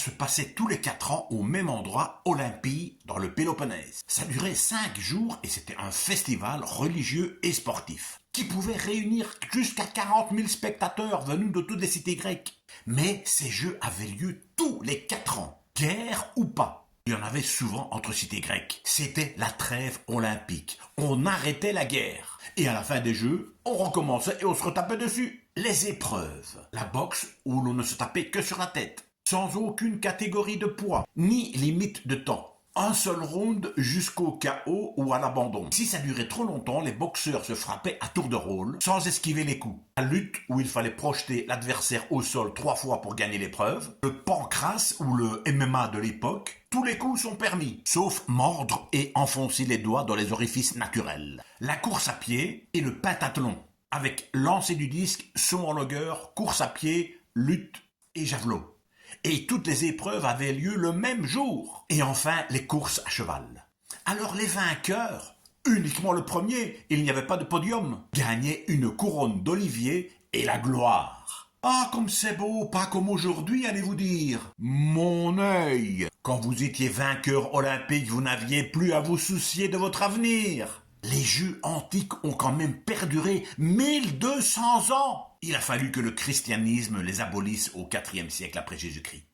se passait tous les 4 ans au même endroit, Olympie, dans le Péloponnèse. Ça durait 5 jours et c'était un festival religieux et sportif qui pouvait réunir jusqu'à 40 000 spectateurs venus de toutes les cités grecques. Mais ces jeux avaient lieu tous les 4 ans, guerre ou pas. Il y en avait souvent entre cités grecques. C'était la trêve olympique. On arrêtait la guerre. Et à la fin des jeux, on recommençait et on se retapait dessus. Les épreuves. La boxe où l'on ne se tapait que sur la tête. Sans aucune catégorie de poids, ni limite de temps. Un seul round jusqu'au KO ou à l'abandon. Si ça durait trop longtemps, les boxeurs se frappaient à tour de rôle, sans esquiver les coups. La lutte où il fallait projeter l'adversaire au sol 3 fois pour gagner l'épreuve. Le pancrace ou le MMA de l'époque. Tous les coups sont permis, sauf mordre et enfoncer les doigts dans les orifices naturels. La course à pied et le pentathlon, avec lancer du disque, saut en longueur, course à pied, lutte et javelot. Et toutes les épreuves avaient lieu le même jour. Et enfin, les courses à cheval. Alors les vainqueurs, uniquement le premier, il n'y avait pas de podium, gagnaient une couronne d'olivier et la gloire. Ah, comme c'est beau, pas comme aujourd'hui, allez-vous dire. Mon œil. Quand vous étiez vainqueur olympique, vous n'aviez plus à vous soucier de votre avenir. Les jeux antiques ont quand même perduré 1200 ans. Il a fallu que le christianisme les abolisse au IVe siècle après Jésus-Christ.